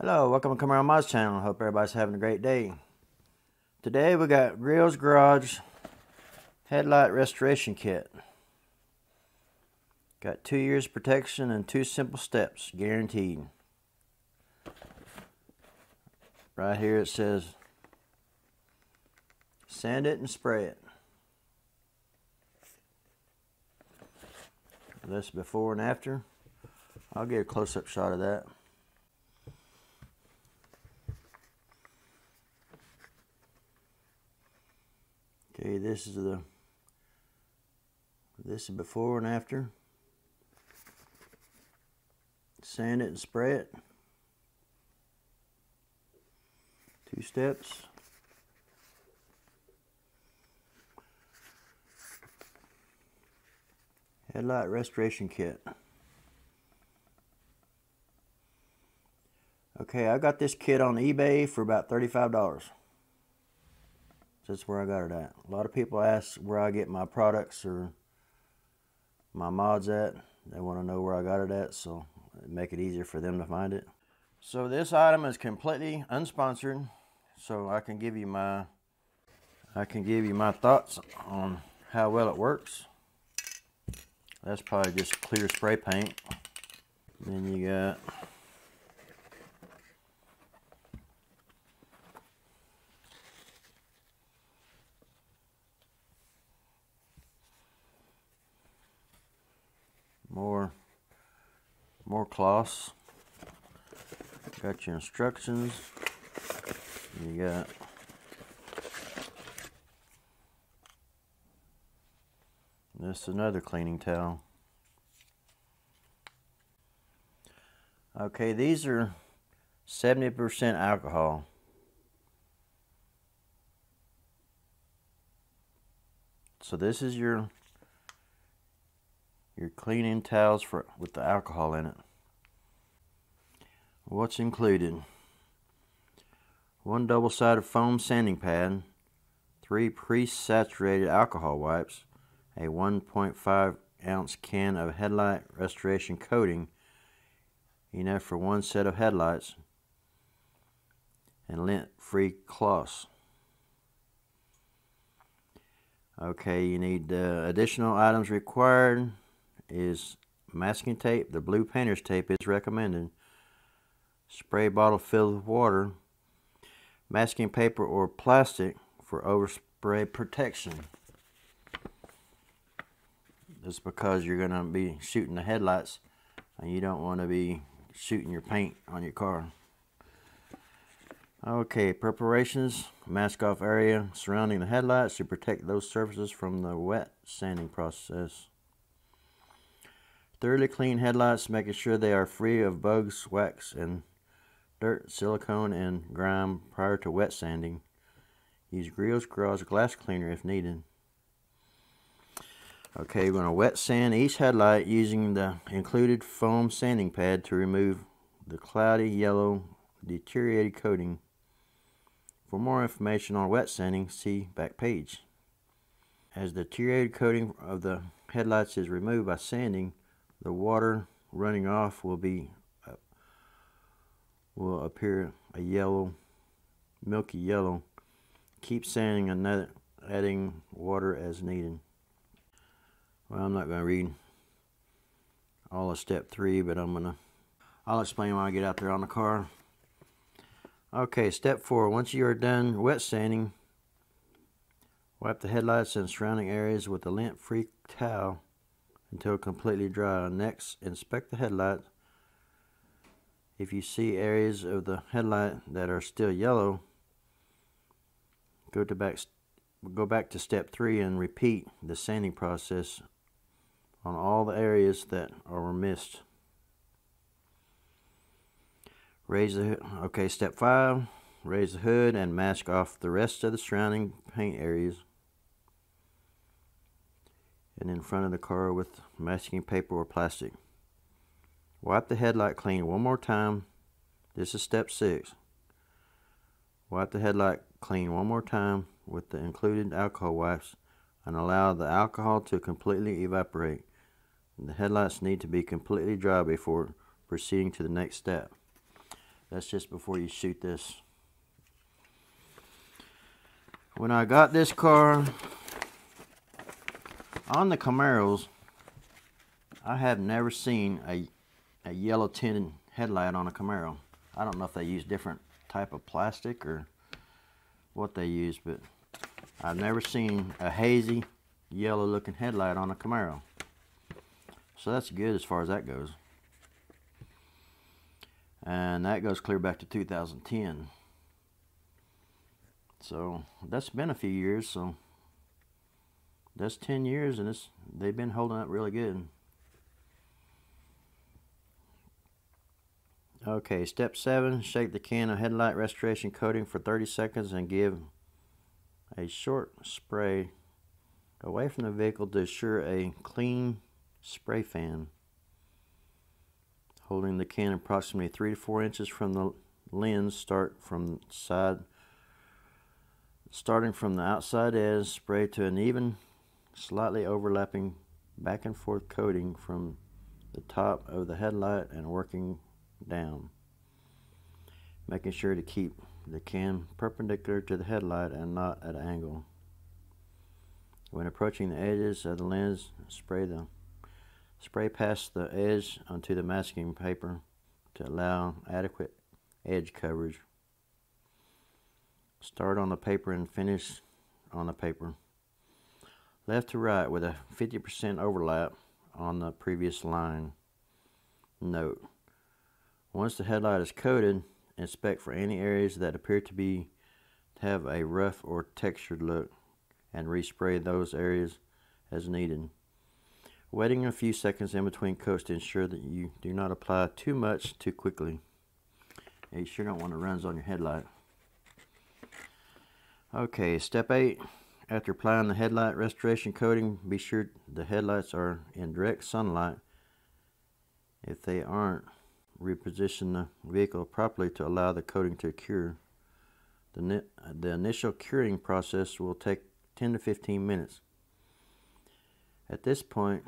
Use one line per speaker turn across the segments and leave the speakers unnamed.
Hello, welcome to Come Around My channel. Hope everybody's having a great day. Today we got Griots Garage headlight restoration kit. Got 2 years protection and 2 simple steps guaranteed. Right here it says sand it and spray it. This before and after. I'll get a close-up shot of that. Okay, this is before and after. Sand it and spray it. 2 steps. Headlight restoration kit. Okay, I got this kit on eBay for about $35. That's where I got it at. A lot of people ask where I get my products or my mods at. They want to know where I got it at, so it make it easier for them to find it. So this item is completely unsponsored, so I can give you my thoughts on how well it works. That's probably just clear spray paint. Then you got more cloths. Got your instructions. You got this, another cleaning towel. Okay, these are 70% alcohol. So this is your cleaning towels with the alcohol in it. What's included? 1 double-sided foam sanding pad, 3 pre-saturated alcohol wipes, a 1.5 ounce can of headlight restoration coating, enough for 1 set of headlights, and lint-free cloths. Okay, you need additional items required is masking tape. The blue painter's tape is recommended. Spray bottle filled with water. Masking paper or plastic for overspray protection. That's because you're going to be shooting the headlights and you don't want to be shooting your paint on your car. Okay, preparations. Mask off area surrounding the headlights to protect those surfaces from the wet sanding process. Thoroughly clean headlights, making sure they are free of bugs, wax, and dirt, silicone, and grime prior to wet sanding. Use Griots Garage glass cleaner if needed. Okay, we're going to wet sand each headlight using the included foam sanding pad to remove the cloudy yellow deteriorated coating. For more information on wet sanding, see back page. As the deteriorated coating of the headlights is removed by sanding, the water running off will appear a yellow, milky yellow. Keep sanding and adding water as needed. Well, I'm not going to read all of step 3, but I'll explain when I get out there on the car. Okay, step 4. Once you are done wet sanding, wipe the headlights and surrounding areas with a lint-free towel until completely dry. Next, inspect the headlight. If you see areas of the headlight that are still yellow, go back to step 3 and repeat the sanding process on all the areas that are missed. Step 5, raise the hood and mask off the rest of the surrounding paint areas and in front of the car with masking paper or plastic. Wipe the headlight clean one more time. This is step 6. Wipe the headlight clean one more time with the included alcohol wipes and allow the alcohol to completely evaporate. The headlights need to be completely dry before proceeding to the next step. That's just before you shoot this. When I got this car, on the Camaros, I have never seen a yellow tinted headlight on a Camaro. I don't know if they use different type of plastic or what they use, but I've never seen a hazy yellow looking headlight on a Camaro. So that's good as far as that goes. And that goes clear back to 2010. So that's been a few years, so that's 10 years, and they've been holding up really good. Okay, step 7, shake the can of headlight restoration coating for 30 seconds and give a short spray away from the vehicle to assure a clean spray fan. Holding the can approximately 3 to 4 inches from the lens, starting from the outside edge, spray to an even, slightly overlapping back and forth coating from the top of the headlight and working down, making sure to keep the can perpendicular to the headlight and not at an angle. When approaching the edges of the lens, spray past the edge onto the masking paper to allow adequate edge coverage. Start on the paper and finish on the paper, left to right, with a 50% overlap on the previous line. Note: once the headlight is coated, inspect for any areas that appear to have a rough or textured look and respray those areas as needed, waiting a few seconds in between coats to ensure that you do not apply too much too quickly. You sure don't want to runs on your headlight. Okay, step 8. After applying the headlight restoration coating, be sure the headlights are in direct sunlight. If they aren't, reposition the vehicle properly to allow the coating to cure. The initial curing process will take 10 to 15 minutes. At this point,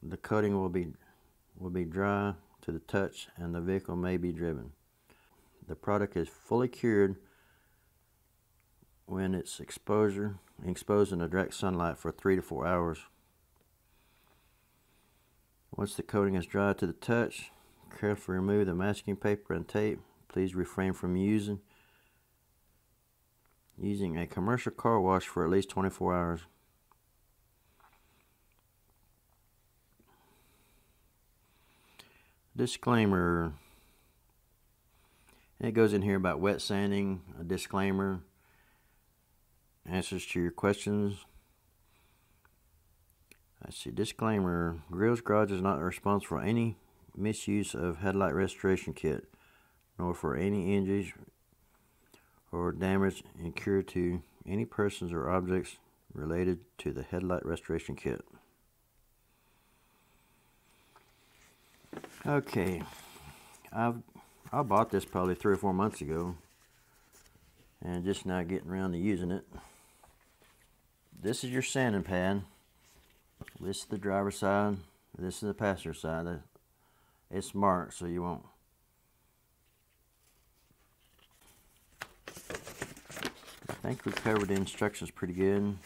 the coating will be dry to the touch and the vehicle may be driven. The product is fully cured when it's exposed in the direct sunlight for 3 to 4 hours. Once the coating is dry to the touch, carefully remove the masking paper and tape. Please refrain from using a commercial car wash for at least 24 hours. Disclaimer. It goes in here about wet sanding, a disclaimer, answers to your questions. Let's see, disclaimer. Griots Garage is not responsible for any misuse of headlight restoration kit, nor for any injuries or damage incurred to any persons or objects related to the headlight restoration kit. Okay, I bought this probably 3 or 4 months ago, and just now getting around to using it. This is your sanding pad. This is the driver's side. This is the passenger side. It's marked so you won't. I think we covered the instructions pretty good.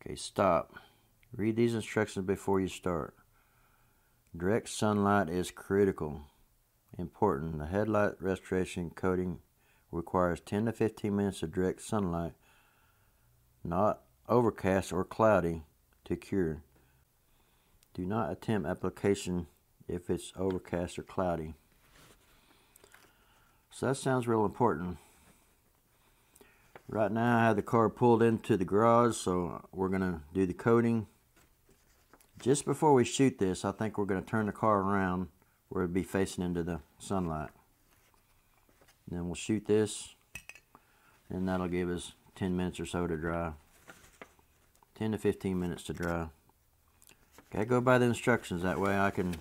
Okay, stop. Read these instructions before you start. Direct sunlight is critical. Important. The headlight restoration coating requires 10 to 15 minutes of direct sunlight, not overcast or cloudy, to cure. Do not attempt application if it's overcast or cloudy. So that sounds real important. Right now I have the car pulled into the garage, so we're going to do the coating. Just before we shoot this, I think we're going to turn the car around where it'll be facing into the sunlight. Then we'll shoot this, and that'll give us 10 minutes or so to dry. 10 to 15 minutes to dry. Okay, go by the instructions, that way I can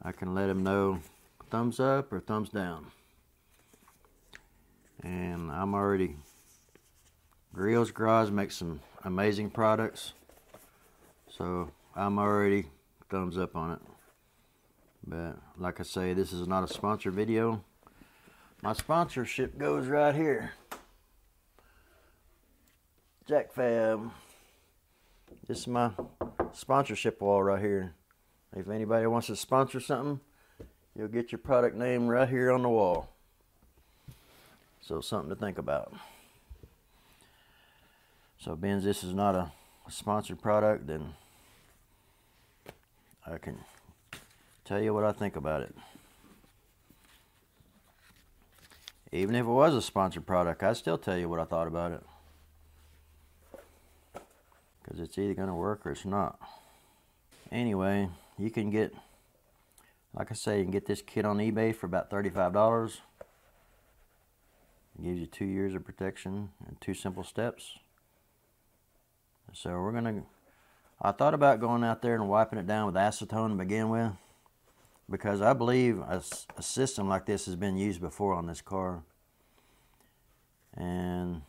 let them know thumbs up or thumbs down. And I'm already, Griots Garage makes some amazing products. So I'm already thumbs up on it. But like I say, this is not a sponsored video. My sponsorship goes right here. Jack Fab. This is my sponsorship wall right here. If anybody wants to sponsor something, you'll get your product name right here on the wall. So something to think about. So being this is not a sponsored product, then I can tell you what I think about it. Even if it was a sponsored product, I'd still tell you what I thought about it. Because it's either going to work or it's not. Anyway, you can get, like I say, you can get this kit on eBay for about $35. It gives you 2 years of protection and 2 simple steps. So we're going to, I thought about going out there and wiping it down with acetone to begin with. Because I believe a system like this has been used before on this car. And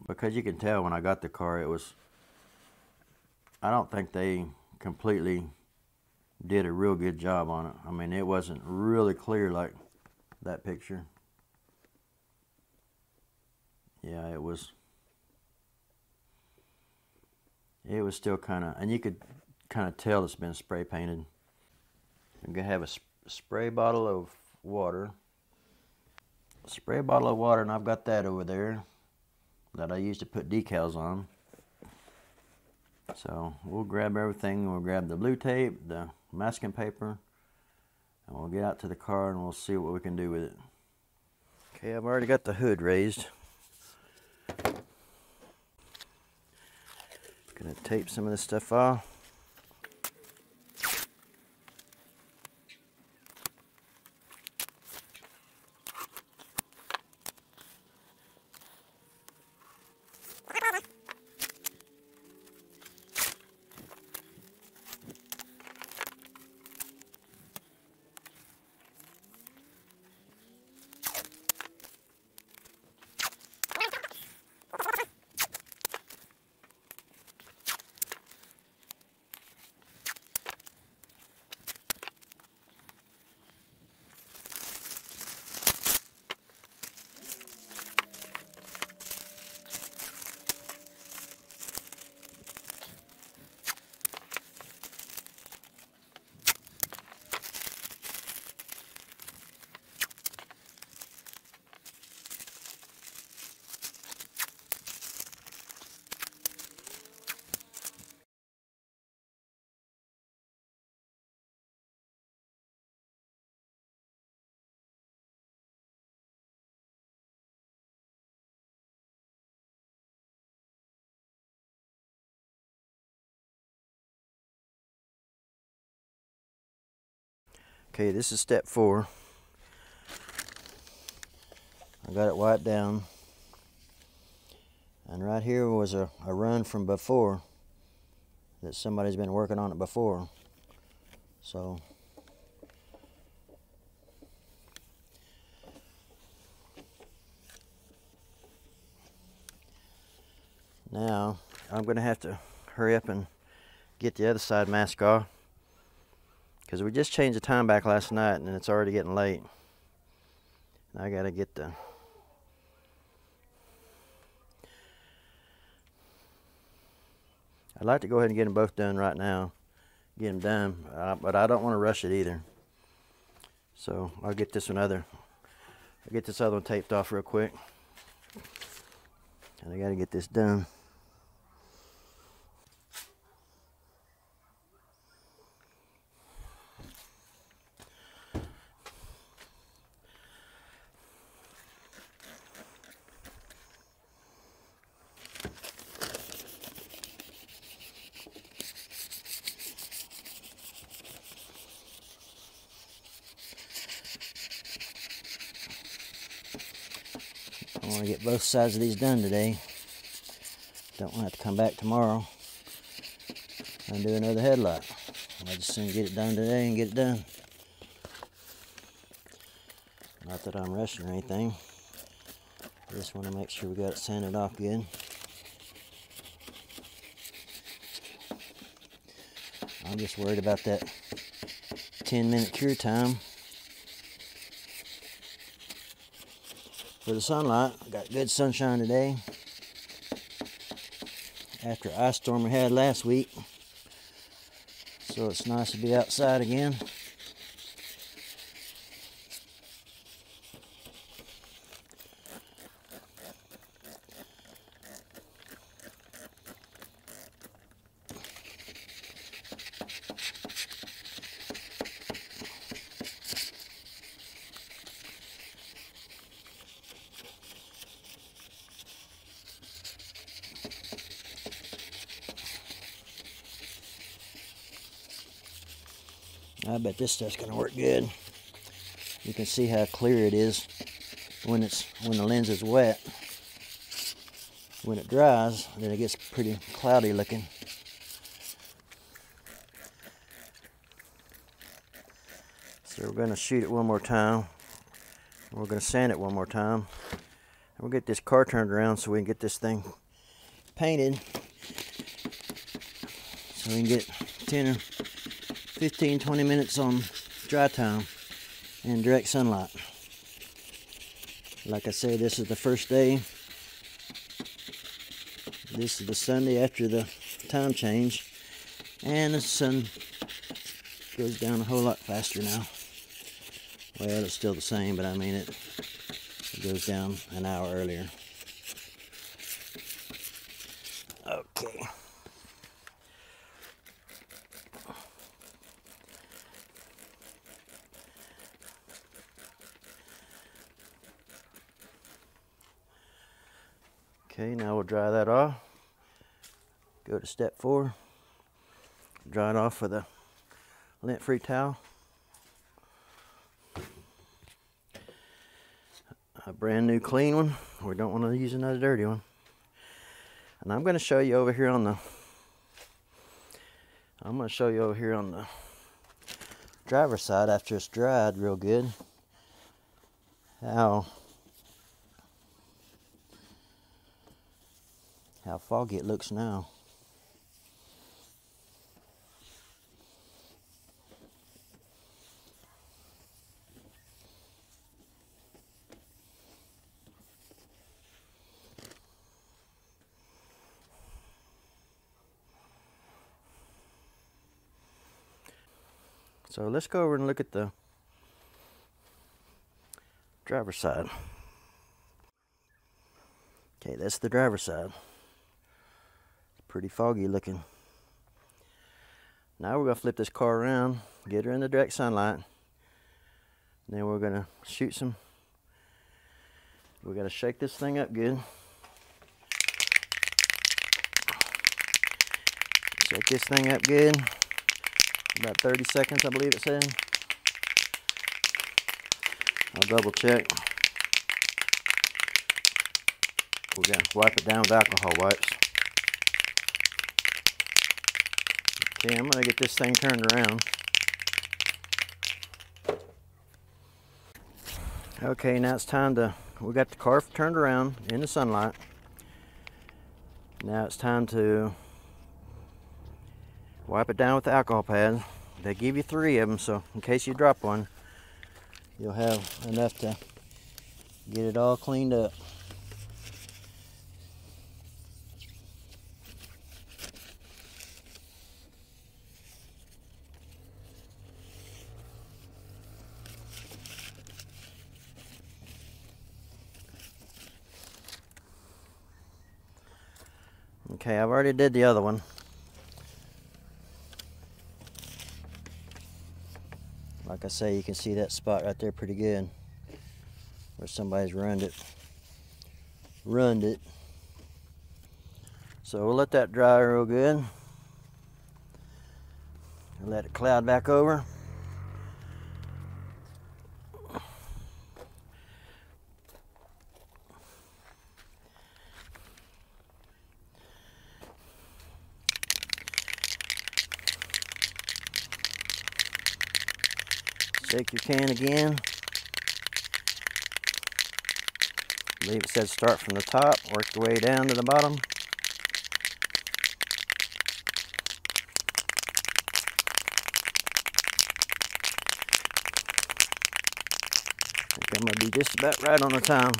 because you can tell when I got the car, it was, I don't think they completely did a real good job on it. I mean, it wasn't really clear like that picture. Yeah, it was still kind of, and you could kind of tell it's been spray painted. I'm going to have a spray bottle of water. A spray bottle of water, and I've got that over there that I used to put decals on. So we'll grab everything. We'll grab the blue tape, the masking paper, and we'll get out to the car and we'll see what we can do with it. Okay, I've already got the hood raised. Gonna tape some of this stuff off. Okay, this is step 4. I got it wiped down. And right here was a run from before that somebody's been working on it before. So now I'm going to have to hurry up and get the other side mask off. Because we just changed the time back last night and it's already getting late. I gotta get the... I'd like to go ahead and get them both done right now. Get them done, but I don't want to rush it either. So I'll get this other one taped off real quick. And I gotta get this done. I want to get both sides of these done today. Don't want to have to come back tomorrow and do another headlight. I just soon get it done today and get it done. Not that I'm rushing or anything. I just want to make sure we got it sanded off good. I'm just worried about that 10-minute cure time. For the sunlight, got good sunshine today after the ice storm we had last week, so it's nice to be outside again. I bet this stuff's gonna work good. You can see how clear it is when the lens is wet. When it dries, then it gets pretty cloudy looking. So we're gonna shoot it one more time. We're gonna sand it one more time. And we'll get this car turned around so we can get this thing painted. So we can get 10 or 15, 20 minutes on dry time and direct sunlight. Like I said, this is the first day. This is the Sunday after the time change, and the sun goes down a whole lot faster now. Well, it's still the same, but I mean it goes down an hour earlier. Okay. Okay, now we'll dry that off. Go to step 4. Dry it off with a lint-free towel. A brand new clean one. We don't want to use another dirty one. And I'm going to show you over here on the driver's side after it's dried real good how foggy it looks now. So let's go over and look at the driver's side. Okay, that's the driver's side. Pretty foggy looking. Now we're going to flip this car around, get her in the direct sunlight. Then we're going to shoot some. We got to shake this thing up good. Shake this thing up good. About 30 seconds, I believe it said. I'll double check. We're going to wipe it down with alcohol wipes. Okay, I'm going to get this thing turned around. Okay, now it's time to, we got the car turned around in the sunlight. Now it's time to wipe it down with the alcohol pad. They give you 3 of them, so in case you drop one, you'll have enough to get it all cleaned up. Okay, I've already did the other one. Like I say, you can see that spot right there pretty good where somebody's ruined it. So we'll let that dry real good. And let it cloud back over. Shake your can again. I believe it says start from the top, work your way down to the bottom. think I'm going to be just about right on the time.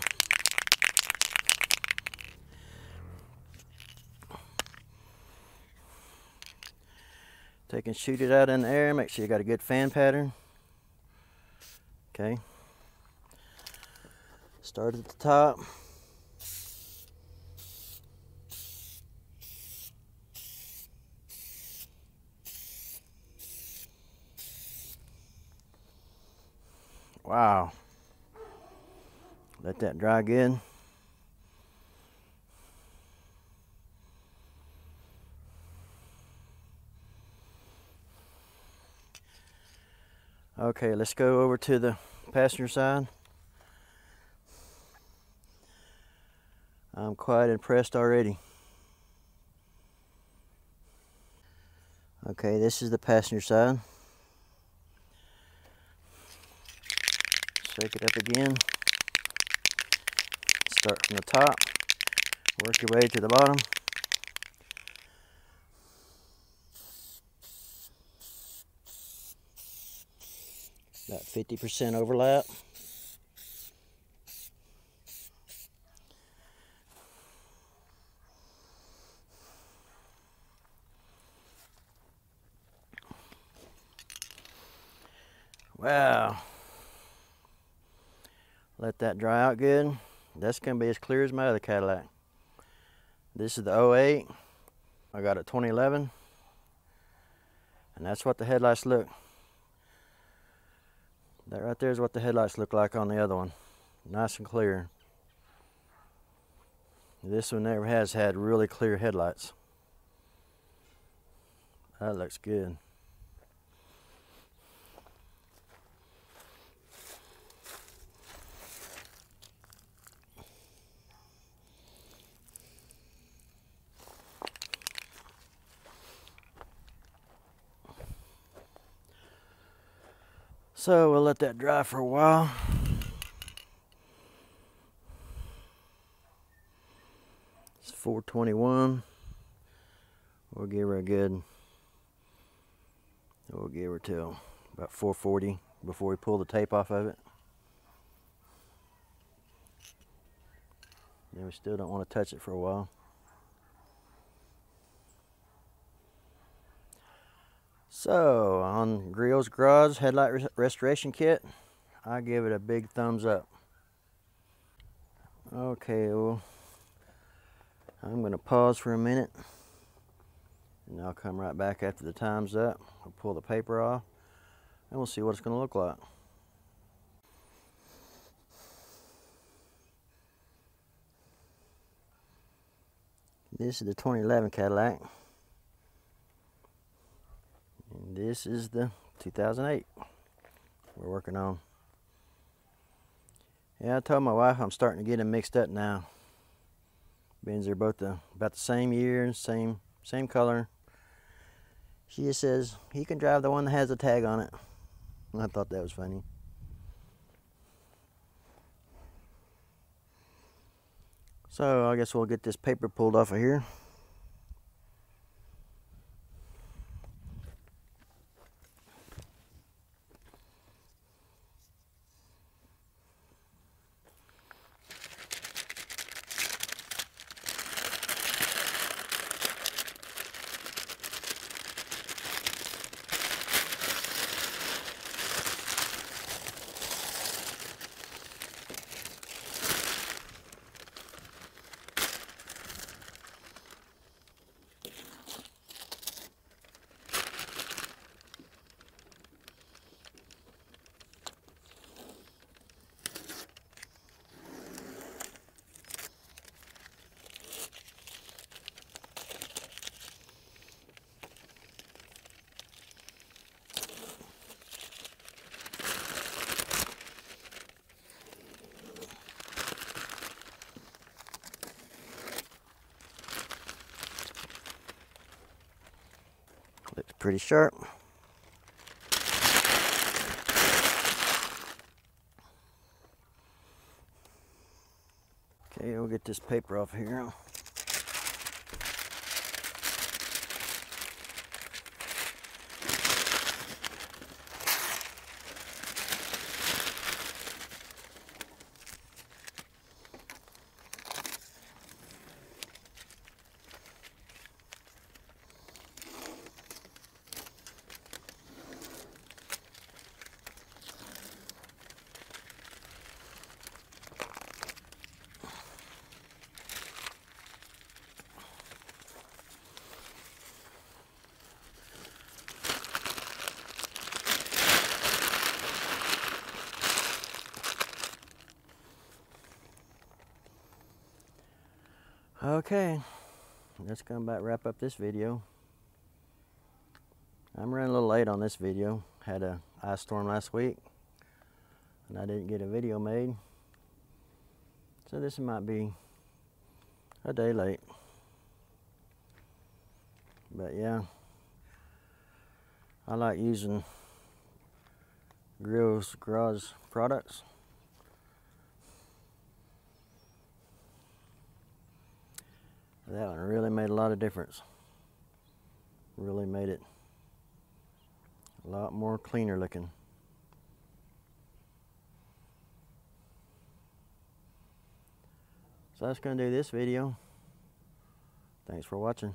Take and shoot it out in the air. Make sure you got a good fan pattern. Okay. Start at the top. Wow. Let that dry good. Okay, let's go over to the passenger side. I'm quite impressed already. Okay, this is the passenger side. Shake it up again. Start from the top, work your way to the bottom. About 50% overlap. Wow. Let that dry out good. That's going to be as clear as my other Cadillac. This is the 08. I got a 2011. And that's what the headlights look. That right there is what the headlights look like on the other one. Nice and clear. This one never has had really clear headlights. That looks good. So we'll let that dry for a while. It's 421. We'll give her till about 440 before we pull the tape off of it. Then we still don't want to touch it for a while. So on Griots Garage headlight restoration kit, I give it a big thumbs up. Okay, well, I'm going to pause for a minute, and I'll come right back after the time's up. I'll pull the paper off, and we'll see what it's going to look like. This is the 2011 Cadillac. And this is the 2008 we're working on. Yeah, I told my wife I'm starting to get them mixed up now. Being they're both about the same year, same color. She just says, he can drive the one that has a tag on it. And I thought that was funny. So I guess we'll get this paper pulled off of here. Looks pretty sharp. Okay, we'll get this paper off here. Okay, let's come back wrap up this video. I'm running a little late on this video. Had a ice storm last week and I didn't get a video made. So this might be a day late. But yeah, I like using Griots Garage products. That one really made a lot of difference. Really made it a lot more cleaner looking. So that's going to do this video. Thanks for watching.